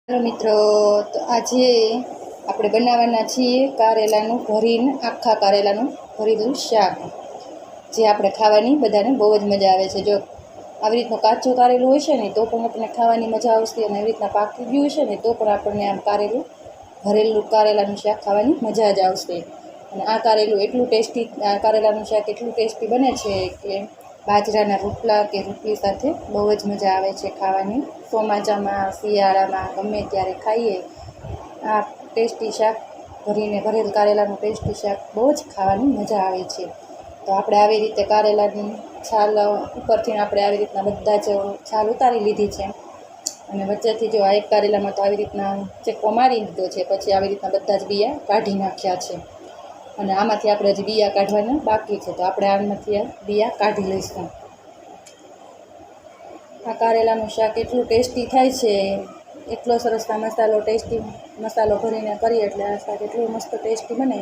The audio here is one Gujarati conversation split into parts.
હેલો મિત્રો, તો આજે આપણે બનાવવાના છીએ કારેલાનું ભરીને આખા કારેલાનું ભરેલું શાક, જે આપણે ખાવાની બધાને બહુ જ મજા આવે છે. જો આવી રીતનું કાચું કારેલું હોય છે ને તો પણ આપણને ખાવાની મજા આવશે, અને એવી રીતના પાકી ગયું છે ને તો પણ આપણને આમ ભરેલું કારેલાનું શાક ખાવાની મજા જ આવશે. અને આ કારેલું એટલું ટેસ્ટી, આ કારેલાનું શાક એટલું ટેસ્ટી બને છે કે બાજરાના રોટલા કે રોટલી સાથે બહુ જ મજા આવે છે ખાવાની. ચોમાસામાં, શિયાળામાં ગમે ત્યારે ખાઈએ આ ટેસ્ટી શાક, ભરેલ કારેલાનું ટેસ્ટી શાક બહુ જ ખાવાની મજા આવે છે. તો આપણે આવી રીતે કારેલાની છાલ ઉપરથી આપણે આવી રીતના બધા જ છાલ ઉતારી લીધી છે, અને વચ્ચેથી જો આ એક કારેલામાં તો આવી રીતના ચેકો મારી દીધો છે, પછી આવી રીતના બધા જ બિયા કાઢી નાખ્યા છે. અને આમાંથી આપણે હજી બિયા કાઢવાના બાકી છે, તો આપણે આમાંથી બિયા કાઢી લઈશું. આ કારેલાનું શાક એટલું ટેસ્ટી થાય છે, એટલો સરસ આ મસાલો ટેસ્ટી મસાલો ભરીને કરીએ એટલે આ શાક એટલું મસ્ત ટેસ્ટી બને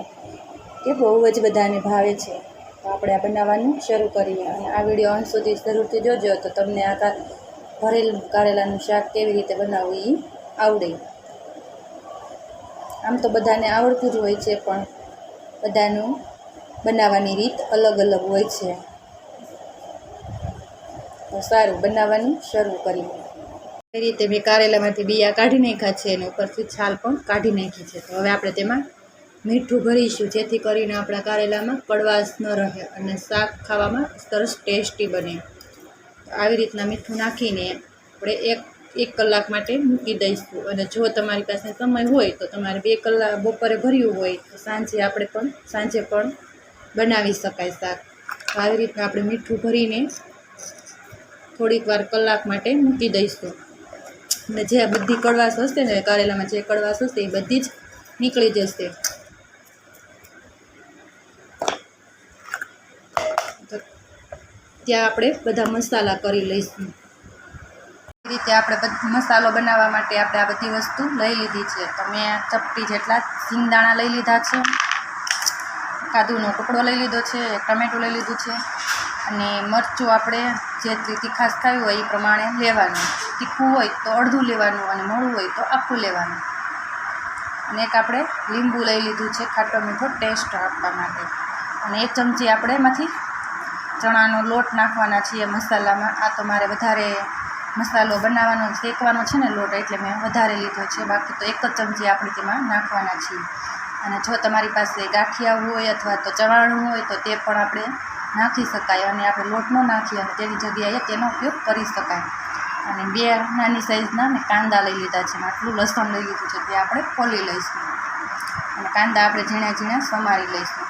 કે બહુ જ બધાને ભાવે છે. તો આપણે આ બનાવવાનું શરૂ કરીએ, અને આ વિડીયો અંત સુધી જરૂરથી જોજો, તો તમને આ ભરેલ કારેલાનું શાક કેવી રીતે બનાવવું એ આવડે. આમ તો બધાને આવડતું જ હોય છે, પણ બધાનું બનાવવાની રીત અલગ અલગ હોય છે. તો સારું, બનાવવાનું શરૂ કરીએ. એ રીતે મેં કારેલામાંથી બિયા કાઢી નાખ્યા છે, અને ઉપરથી છાલ પણ કાઢી નાખી છે. તો હવે આપણે તેમાં મીઠું ભરીશું, જેથી કરીને આપણા કારેલામાં કડવાશ ન રહે અને શાક ખાવામાં સરસ ટેસ્ટી બને. આવી રીતના મીઠું નાખીને આપણે એક કલાક માટે મૂકી દઈશું. અને જો તમારી પાસે સમય હોય તો તમારે 2 કલાક બપોરે ભર્યું હોય તો સાંજે પણ બનાવી શકાય શાક. આવી રીતના આપણે મીઠું ભરીને થોડીક વાર કલાક માટે મૂકી દઈશું, અને જે બધી કડવાશ હશે ને કારેલામાં, જે કડવાશ હશે એ બધી જ નીકળી જશે. ત્યાં આપણે બધા મસાલા કરી લઈશું. એ રીતે આપણે મસાલો બનાવવા માટે આપણે આ બધી વસ્તુ લઈ લીધી છે. તો મેં ચપટી જેટલા સિંગદાણા લઈ લીધા છે, કાદુનો ટુકડો લઈ લીધો છે, એક ટમેટું લઈ લીધું છે, અને મરચું આપણે જેટલી તીખાશ ખાવી હોય એ પ્રમાણે લેવાનું. તીખું હોય તો અડધું લેવાનું, અને મોળું હોય તો આખું લેવાનું. અને એક આપણે લીંબુ લઈ લીધું છે ખાટો મીઠો ટેસ્ટ આપવા માટે. અને 1 ચમચી આપણે એમાંથી ચણાનો લોટ નાખવાના છીએ મસાલામાં. આ તો મારે વધારે મસાલો બનાવવાનો શેકવાનો છે ને લોટ, એટલે મેં વધારે લીધો છે. બાકી તો 1 જ ચમચી આપણે તેમાં નાખવાના છીએ. અને જો તમારી પાસે ગાંઠિયા હોય અથવા તો ચવાણું હોય તો તે પણ આપણે નાખી શકાય, અને આપણે લોટ ન નાખીએ અને તેની જગ્યાએ તેનો ઉપયોગ કરી શકાય. અને 2 નાની સાઈઝના મેં કાંદા લઈ લીધા છે, આટલું લસણ લઈ લીધું છે, તે આપણે ફોલી લઈશું. અને કાંદા આપણે ઝીણા ઝીણા સમારી લઈશું.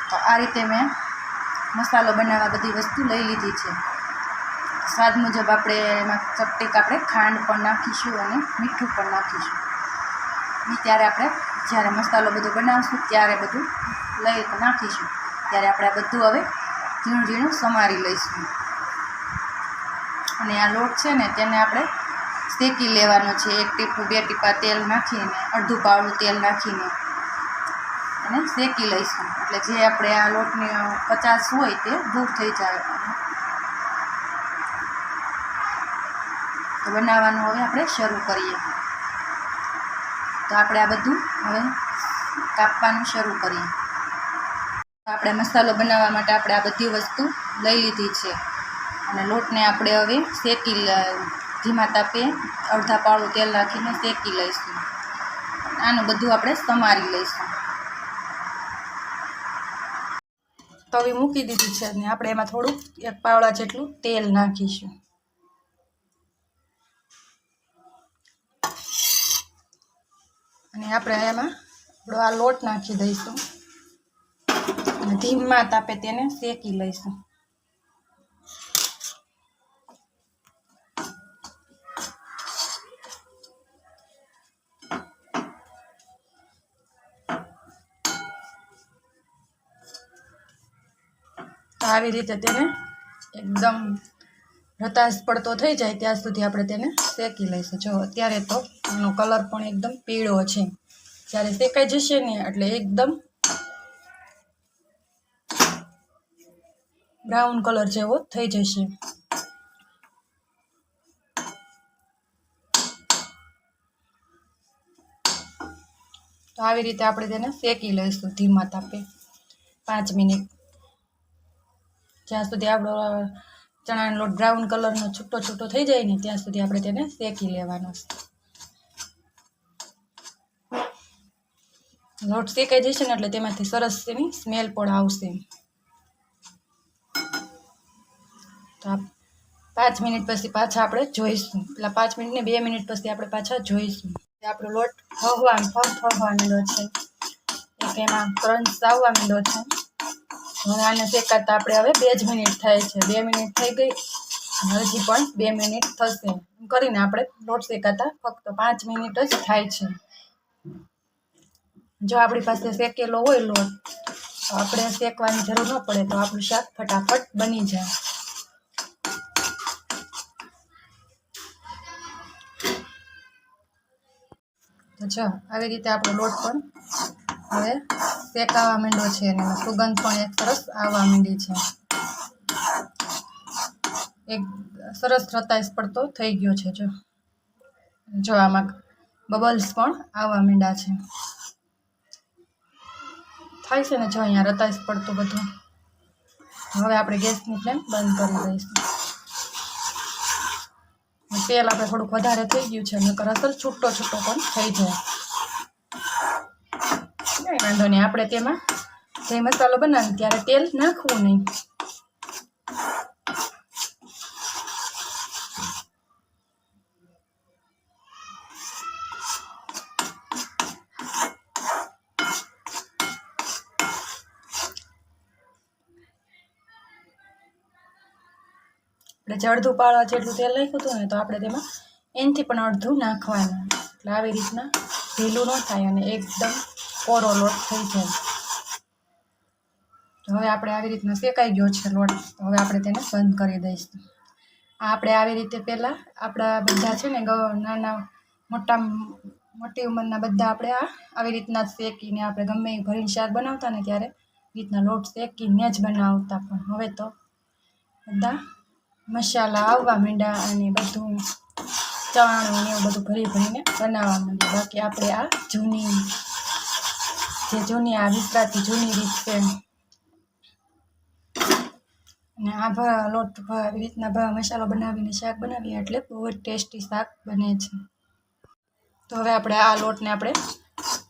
તો આ રીતે મેં મસાલો બનાવવા બધી વસ્તુ લઈ લીધી છે. સ્વાદ મુજબ આપણે એમાં ચપટીક આપણે ખાંડ પણ નાખીશું, અને મીઠું પણ નાખીશું. ત્યારે આપણે જ્યારે મસાલો બધો બનાવશું ત્યારે બધું નાખીશું, ત્યારે આપણે આ બધું હવે ઝીણું ઝીણું સમારી લઈશું. અને આ લોટ છે ને તેને આપણે શેકી લેવાનો છે. 1 ટીપું 2 ટીપા તેલ નાખીને, અડધું પાવડું તેલ નાખીને અને શેકી લઈશું, એટલે જે આપણે આ લોટની કચાશ હોય તે દૂર થઈ જાય. તો બનાવવાનું હવે આપણે શરૂ કરીએ. તો આપણે આ બધું હવે કાપવાનું શરૂ કરીએ. આપણે મસાલો બનાવવા માટે આપણે આ બધી વસ્તુ લઈ લીધી છે, અને લોટને આપણે હવે ધીમા તાપે અડધા પાવડું તેલ નાખીને શેકી લઈશું. આનું બધું આપણે સમારી લઈશું. તવી મૂકી દીધી છે, અને આપણે એમાં થોડુંક 1 પાવડા જેટલું તેલ નાખીશું. અને આપણે એમાં આપણો આ લોટ નાખી દઈશું, અને ધીમા તાપે તેને શેકી લઈશું. તો આવી રીતે તેને એકદમ રતાશ પડતો થઈ જાય ત્યાં સુધી આપણે તેને શેકી લઈશું. જો અત્યારે તો એનો કલર પણ એકદમ પીળો છે, જ્યારે શેકાઈ જશે ને એટલે એકદમ બ્રાઉન કલર જેવો થઈ જશે. તો આવી રીતે આપણે તેને શેકી લઈશું ધીમા તાપે 5 મિનિટ, જ્યાં સુધી આપણો ચણાનો લોટ બ્રાઉન કલરનો છૂટો છૂટો થઈ જાય ને ત્યાં સુધી આપણે તેને શેકી લેવાનો છે. લોટ શેકાઈ જશે ને એટલે તેમાંથી સરસ એની સ્મેલ પણ આવશે. તો 5 મિનિટ પછી પાછા આપણે જોઈશું, એટલે 5 મિનિટ ને 2 મિનિટ પછી આપણે પાછા જોઈશું. આપણો લોટ થવા માંડ્યો છે, એક એમાં ક્રંચ આવવા માંડ્યો છે. હવે આને શેકાતા આપણે હવે 2 જ મિનિટ થાય છે. 2 મિનિટ થઈ ગઈ, હજી પણ 2 મિનિટ થશે. એમ કરીને આપણે લોટ શેકાતા ફક્ત 5 મિનિટ જ થાય છે. જો આપણી પાસે શેકેલો હોય લોટ તો આપણે શેકવાની જરૂર ન પડે, તો આપણું શાક ફટાફટ બની જાય. તો જો આવી રીતે આપણો લોટ પણ હવે શેકાવા માંડ્યો છે અને સુગંધ પણ એક સરસ આવવા માંડી છે. એક સરસ રતાઈસ પડતો થઈ ગયો છે. જો આમાં બબલ્સ પણ આવવા માંડ્યા છે. થાય છે ને, જો અહીંયા રતાઈસ પડતું બધું. હવે આપણે ગેસની ફ્લેમ બંધ કરી દઈશું. તેલ આપણે થોડુંક વધારે થઈ ગયું છે, નકર અસર છૂટો છૂટો પણ થઈ જાય. કંઈ વાંધો નહીં, આપણે તેમાં જે મસાલો બનાવીએ ત્યારે તેલ નાખવું નહીં. આપણે જે અડધું પાળવા જેટલું તેલ નાખ્યું હતું ને, તો આપણે તેમાં એનાથી પણ અડધું નાખવાનું. એટલે આવી રીતના ઢીલું ન થાય અને એકદમ કોરો લોટ થઈ જાય. તો હવે આપણે આવી રીતના શેકાઈ ગયો છે લોટ, તો હવે આપણે તેને બંધ કરી દઈશું. આપણે આવી રીતે પહેલાં આપણા બધા છે ને નાના મોટી ઉંમરના બધા આપણે આવી રીતના શેકીને આપણે ગમે એ ભરીને શાક બનાવતા ને ત્યારે રીતના લોટ શેકીને જ બનાવતા. પણ હવે તો બધા મસાલા આવવા માંડ્યા અને બધું ચવાણું ને એવું બધું ભરીને બનાવવા માંડ્યા. બાકી આપણે આ જૂની આ વિસરાતી જૂની રીત છે. અને આ લોટ આવી રીતના મસાલો બનાવીને શાક બનાવીએ એટલે બહુ જ ટેસ્ટી શાક બને છે. તો હવે આપણે આ લોટને આપણે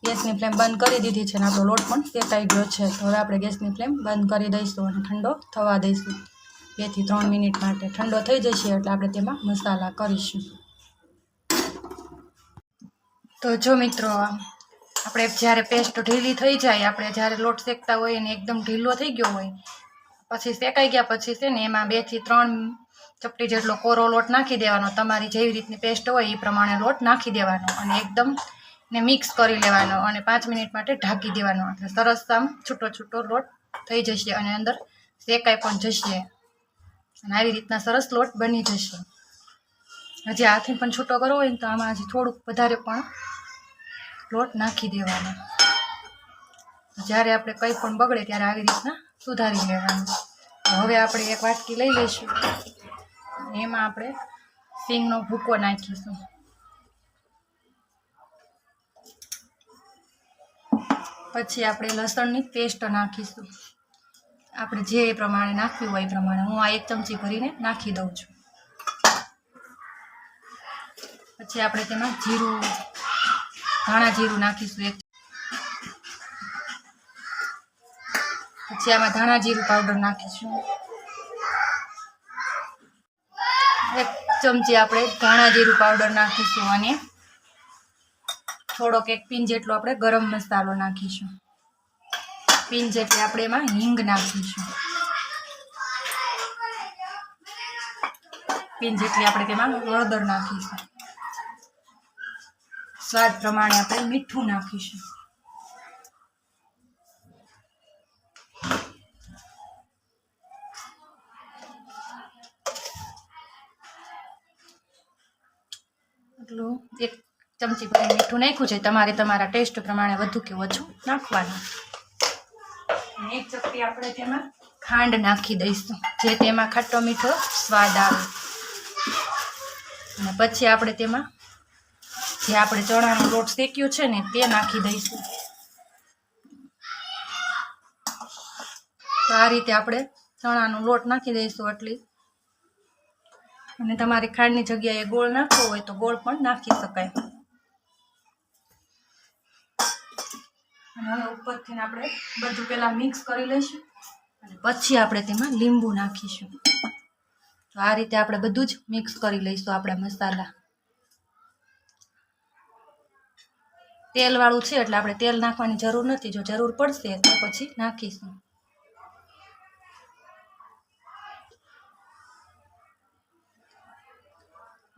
ગેસની ફ્લેમ બંધ કરી દીધી છે અને આપણો લોટ પણ શેકાઈ ગયો છે. તો હવે આપણે ગેસની ફ્લેમ બંધ કરી દઈશું અને ઠંડો થવા દઈશું 2 થી 3 મિનિટ માટે. ઠંડો થઈ જશે એટલે આપણે તેમાં મસાલા કરીશું. તો જો મિત્રો, આપણે જ્યારે પેસ્ટ ઢીલી થઈ જાય, આપણે જ્યારે લોટ શેકતા હોય અને એકદમ ઢીલો થઈ ગયો હોય, પછી શેકાઈ ગયા પછી છે ને એમાં 2 થી 3 ચપટી જેટલો કોરો લોટ નાખી દેવાનો. તમારી જેવી રીતની પેસ્ટ હોય એ પ્રમાણે લોટ નાખી દેવાનો અને એકદમ ને મિક્સ કરી લેવાનો અને 5 મિનિટ માટે ઢાંકી દેવાનો. એટલે સરસ આમ છૂટો છૂટો લોટ થઈ જશે અને અંદર શેકાઈ પણ જશે અને આવી રીતના સરસ લોટ બની જશે. હજી હાથથી પણ છૂટો કરવો હોય ને તો આમાં હજી થોડુંક વધારે પણ લોટ નાખી દેવાનો. જ્યારે આપણે કંઈ પણ બગડે ત્યારે આવી રીતના સુધારી લેવાનું. હવે આપણે એક વાટકી લઈ લઈશું, એમાં આપણે સિંગનો ભૂકો નાખીશું. પછી આપણે લસણની પેસ્ટ નાખીશું. આપણે જે પ્રમાણે નાખવી હોય એ પ્રમાણે. હું આ 1 ચમચી ભરીને નાખી દઉં છું. પછી આપણે તેમાં ધાણા જીરું નાખીશું. પછી આમાં ધાણા જીરું પાવડર નાખીશું. 1 ચમચી આપણે ધાણા જીરું પાવડર નાખીશું અને થોડોક 1 પિંચ જેટલો આપણે ગરમ મસાલો નાખીશું. પિંચ જેટલી આપણે એમાં હિંગ નાખીશું. પિંચ જેટલી આપણે તેમાં હળદર નાખીશું. સ્વાદ પ્રમાણે આપણે મીઠું નાખીશું. એટલું 1 ચમચી ભરી મીઠું નાખ્યું છે. તમારે તમારા ટેસ્ટ પ્રમાણે વધુ કે ઓછું નાખવાનું. 1 ચપટી આપણે તેમાં ખાંડ નાખી દઈશું, જે તેમાં ખાટો મીઠો સ્વાદ આવે. અને પછી આપણે તેમાં જે આપણે ચણાનો લોટ શેક્યો છે ને તે નાખી દઈશું. આ રીતે આપણે ચણાનો લોટ નાખી દઈશું આટલી, અને તમારી ખાંડની જગ્યાએ ગોળ નાખવો હોય તો ગોળ પણ નાખી શકાય. અને હવે ઉપરથી આપણે બધું પહેલાં મિક્સ કરી લઈશું અને પછી આપણે તેમાં લીંબુ નાખીશું. તો આ રીતે આપણે બધું જ મિક્સ કરી લઈશું આપણા મસાલા. તેલવાળું છે એટલે આપણે તેલ નાખવાની જરૂર નથી, જો જરૂર પડશે તો પછી નાખીશું.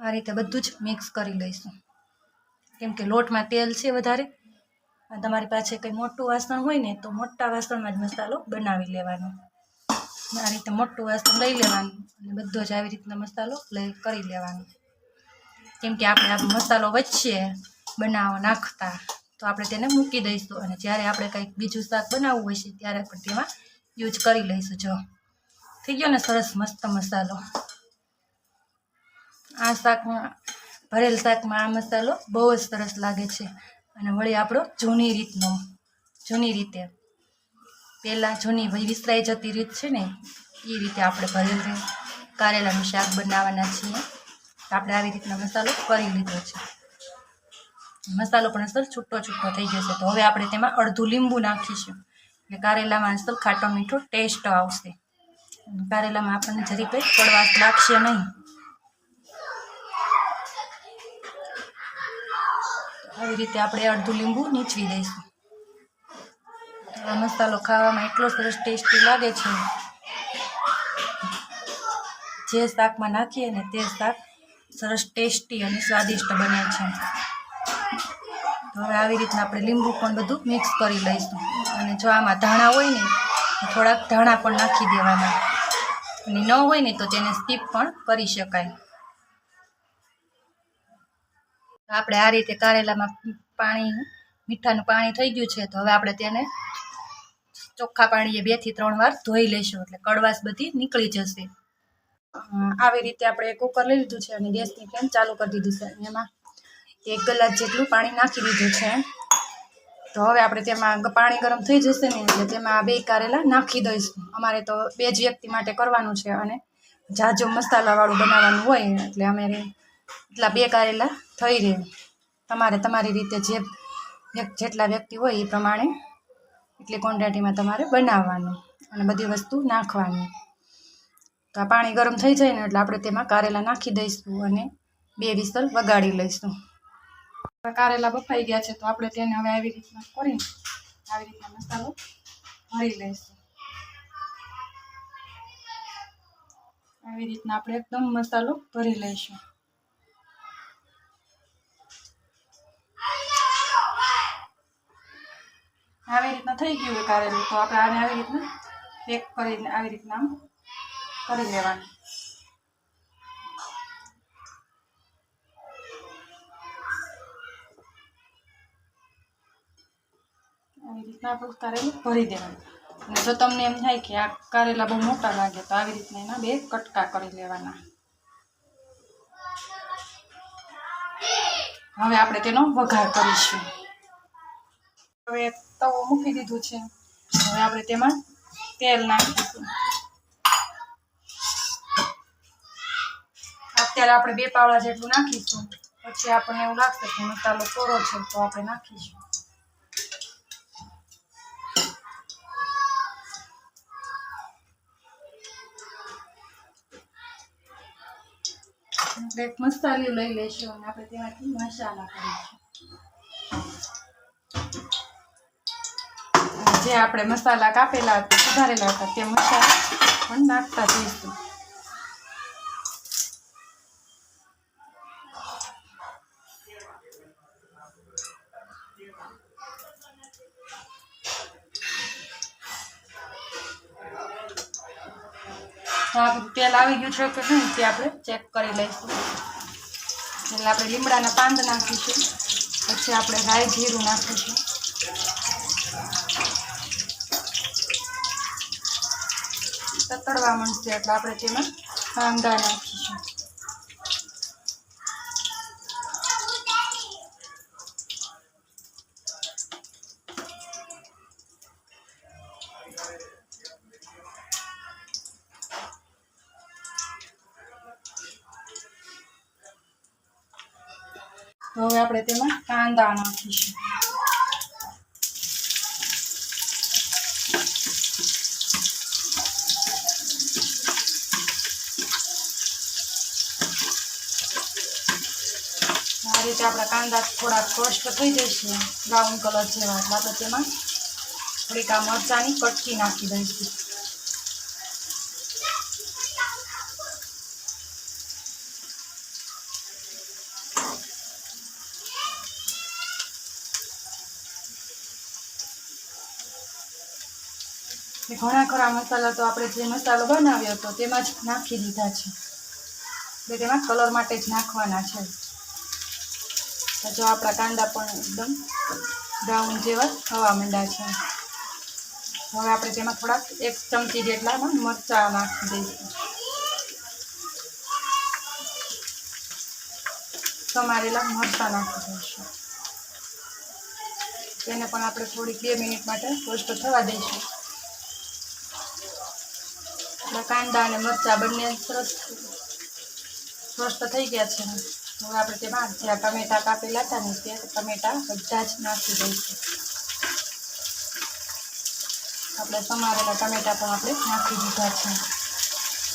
આ રીતે બધું જ મિક્સ કરી લઈશું, કેમ કે લોટમાં તેલ છે વધારે. તમારી પાસે કંઈ મોટું વાસણ હોય ને તો મોટા વાસણમાં જ મસાલો બનાવી લેવાનો. આ રીતે મોટું વાસણ લઈ લેવાનું અને બધો જ આવી રીતના મસાલો કરી લેવાનો, કેમ કે આપણે આ મસાલો વચ્ચે નાખતા તો આપણે તેને મૂકી દઈશું, અને જ્યારે આપણે કંઈક બીજું શાક બનાવવું હોય છે ત્યારે પણ તેમાં યુઝ કરી લઈશું. જો થઈ ગયો ને સરસ મસ્ત મસાલો. આ શાકમાં, ભરેલ શાકમાં આ મસાલો બહુ જ સરસ લાગે છે. અને વળી આપણો જૂની રીતે પહેલાં જૂની વિસરાઈ જતી રીત છે ને એ રીતે આપણે ભરેલ કારેલાનું શાક બનાવવાના છીએ. આપણે આવી રીતના મસાલો કરી લીધો છે. મસાલો પણ અસર છૂટો થઈ જશે. તો હવે આપણે તેમાં અડધું લીંબુ નાખીશું, એટલે કારેલામાં અસર ખાટો મીઠો ટેસ્ટ આવશે. કારેલામાં આપણને જરી કંઈ કડવાશ લાગશે નહીં. આવી રીતે આપણે અડધું લીંબુ નીચવી દઈશું. આ મસાલો ખાવામાં એટલો સરસ ટેસ્ટી લાગે છે, જે શાકમાં નાખીએ ને તે શાક સરસ ટેસ્ટી અને સ્વાદિષ્ટ બને છે. તો હવે આવી રીતના આપણે લીંબુ પણ બધું મિક્સ કરી લઈશું. અને જો આમાં ધાણા હોય ને તો થોડાક ધાણા પણ નાખી દેવાના, અને ન હોય ને તો તેને સ્કીપ પણ કરી શકાય. આપણે આ રીતે કારેલામાં મીઠાનું પાણી થઈ ગયું છે. તો હવે આપણે તેને ચોખ્ખા પાણીએ 2 થી 3 વાર ધોઈ લઈશું, એટલે કડવાશ બધી નીકળી જશે. આવી રીતે આપણે કુકર લઈ લીધું છે અને ગેસની ફ્લેમ ચાલુ કરી દીધી છે. એમાં 1 ગ્લાસ જેટલું પાણી નાખી દીધું છે. તો હવે આપણે તેમાં પાણી ગરમ થઈ જશે ને એટલે તેમાં 2 કારેલા નાખી દઈશું. અમારે તો 2 જ વ્યક્તિ માટે કરવાનું છે અને ઝાઝું મસાલાવાળું બનાવવાનું હોય એટલે અમે એટલા 2 કારેલા થઈ રહે. તમારે તમારી રીતે જેટલા વ્યક્તિ હોય એ પ્રમાણે એટલી ક્વોન્ટિટીમાં તમારે બનાવવાનું અને બધી વસ્તુ નાખવાની. તો આ પાણી ગરમ થઈ જાય ને એટલે આપણે તેમાં કારેલા નાખી દઈશું અને 2 વિસલ વગાડી લઈશું. કારેલા બફાઈ ગયા છે તો આપણે તેને હવે આવી રીતના મસાલો ભરી લઈશું. આવી રીતના આપણે એકદમ મસાલો ભરી લઈશું. આવી રીતના થઈ ગયું હોય કારેલું તો આપણે આને આવી રીતના પેક કરીને આવી રીતના કરી લેવાનું. આવી રીતના આપણે કારેલું ભરી દેવાનું. અને જો તમને એમ થાય કે આ કારેલા બહુ મોટા લાગે તો આવી રીતના એના 2 કટકા કરી લેવાના. હવે આપણે તેનો વઘાર કરીશું. હવે તવો મૂકી દીધું છે. હવે આપણે તેમાં તેલ નાખીશું. અત્યારે આપણે 2 પાવડા જેટલું નાખીશું. પછી આપણને એવું લાગશે કે મસાલો કોરો છે તો આપણે નાખીશું. એક મસાલો લઈ લઈશું અને આપણે તેમાંથી મસાલા કરીશું. જે આપણે મસાલા કાપેલા હતા, સુધારેલા હતા તે મસાલા પણ નાખતા જઈશું. તેલ આવી ગયું છે કે નહીં તે આપણે ચેક કરી લઈશું. એટલે આપણે લીમડાના પાંદ નાખીશું, પછી આપણે રાઈ જીરું નાખીશું. તતડવા માંડશે એટલે આપણે તેમાં કાંદા નાખીશું. તો હવે આપણે તેમાં કાંદા નાખીશું. આ રીતે આપણા કાંદા થોડા રોસ્ટ થઈ જશે બ્રાઉન કલર જેવા, એટલે આપણે તેમાં થોડીક આ મરચાંની કટકી નાખી દઈશું. ઘણા ખરા મસાલા તો આપણે જે મસાલો બનાવ્યો હતો તેમાં જ નાખી દીધા છે, એટલે તેમાં કલર માટે જ નાખવાના છે. તો જો આપણા કાંદા પણ એકદમ બ્રાઉન જેવા થવા માંડ્યા છે. હવે આપણે તેમાં થોડાક 1 ચમચી જેટલા મરચાં નાખી દઈશું. સમારેલા મરચાં નાખી દઈશું. તેને પણ આપણે થોડીક 2 મિનિટ માટે રોસ્ટ થવા દઈશું. કાંદા અને મરચાં બંને સરસ રોસ્ટ થઈ ગયા છે. હવે આપણે તેમાં જે ટમેટા કાપેલા હતા ને તે ટમેટા બધા જ નાખી દઈશું. આપણે સમારેલા ટમેટા પણ આપણે નાખી દીધા છે.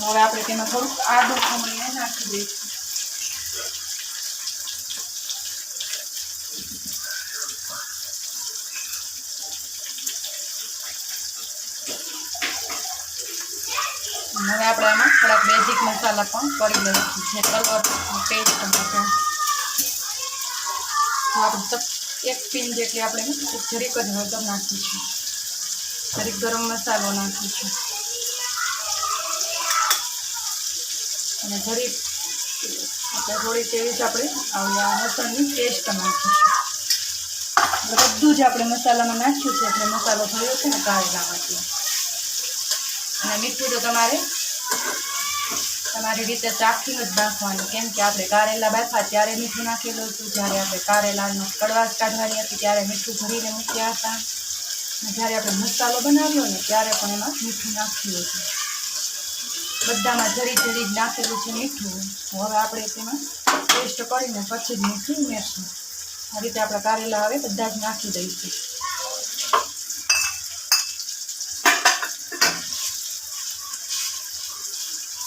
હવે આપણે તેમાં થોડુંક આદું ખમણીને નાખી દઈશું. હવે આપણે આમાં થોડાક બેઝિક મસાલા પણ કરી લઈશું, જે કલર ટેસ્ટ માટે. આપણે 1 પિન જેટલી આપણે જરીક જ હળદર નાખીશું, જરીક ગરમ મસાલો નાખીશું અને જરીક આપણે થોડીક એવી જ આપણે આ લસણની પેસ્ટ નાખીશું. બધું જ આપણે મસાલામાં નાખ્યું છે, એટલે મસાલો થયો છે ને કારેલામાં. અને મીઠું તો તમારી રીતે ચાખીને જ નાખવાનું, કેમ કે આપણે કારેલા બાફા ત્યારે મીઠું નાખેલું હતું, જ્યારે આપણે કારેલાનો કડવાશ કાઢવાની હતી ત્યારે મીઠું ભરીને મૂક્યા હતા, અને જ્યારે આપણે મસાલો બનાવ્યો ને ત્યારે પણ એમાં મીઠું નાખ્યું હતું. બધામાં જરી જરી જ નાખેલું છે મીઠું. હવે આપણે તેમાં ટેસ્ટ કરીને પછી જ મીઠું ઉમેરશું. આ રીતે આપણા કારેલા હવે બધા જ નાખી દઈશું.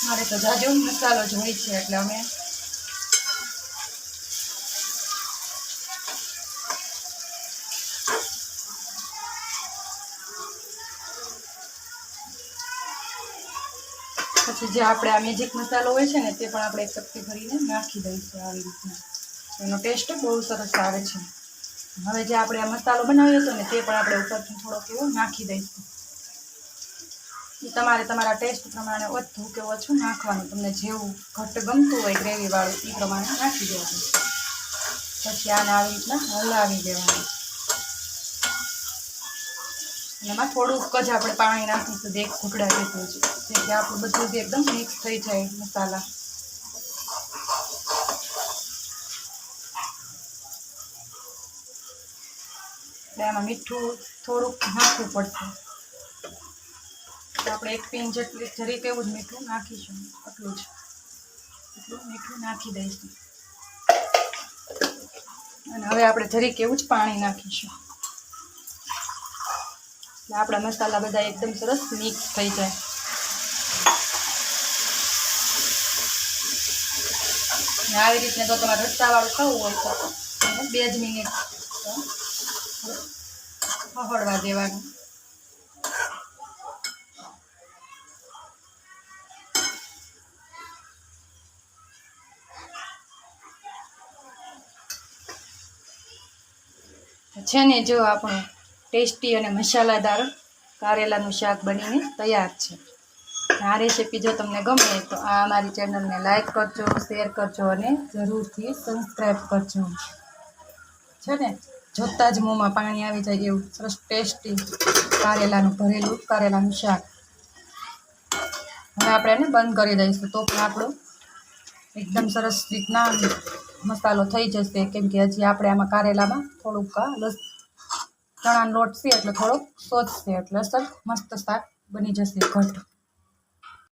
મારે તો જાજો મસાલો જ હોય છે, એટલે અમે પછી જે આપણે આ મેજિક મસાલો હોય છે ને તે પણ આપણે એક ચપટી ભરીને નાખી દઈશું. આવી રીતના એનો ટેસ્ટ બહુ સરસ આવે છે. હવે જે આપણે આ મસાલો બનાવ્યો હતો ને તે પણ આપણે ઉપરથી થોડોક એવો નાખી દઈશું. તમારે તમારા ટેસ્ટ પ્રમાણે વધુ કે ઓછું નાખવાનું, તમને જેવું ઘટ્ટ ગમતું હોય ગ્રેવીવાળું એ પ્રમાણે નાખી દેવાનું. પછી આને આવી રીતના હલાવી દેવાનું. એમાં થોડુંક જ આપણે પાણી નાખીશું, 1 ઘૂંટડા જેટલું જ, જેથી આપણું બધું જ એકદમ મિક્સ થઈ જાય મસાલા. એટલે એમાં મીઠું થોડુંક નાખવું પડશે. આપણે 1 પિન જેટલી જરીક એવું જ મીઠું નાખીશું, એટલું મીઠું નાખી દઈશું. અને હવે આપણે જરીક એવું જ પાણી નાખીશું, એટલે આપણા મસાલા બધા એકદમ સરસ મિક્સ થઈ જાય. અને આવી રીતને જો તમારે રસ્સાવાળું ખાવું હોય તો 2 જ મિનિટ હળવા દેવાનું. છે ને, જો આપણું ટેસ્ટી અને મસાલાદાર કારેલાનું શાક બનીને તૈયાર છે. આ રેસીપી જો તમને ગમે તો આ અમારી ચેનલને લાઈક કરજો, શેર કરજો અને જરૂરથી સબસ્ક્રાઈબ કરજો. છે ને, જોતાં જ મોંમાં પાણી આવી જાય એવું સરસ ટેસ્ટી કારેલાનું ભરેલું કારેલાનું શાક. હવે આપણે એને બંધ કરી દઈશું, તો પણ આપણો એકદમ સરસ રીતના મસાલો થઈ જશે, કેમ કે હજી આપણે આમાં કારેલામાં થોડુંક ચણાનો લોટ છે એટલે થોડોક સોચશે, એટલે અસર મસ્ત શાક બની જશે ઘટ.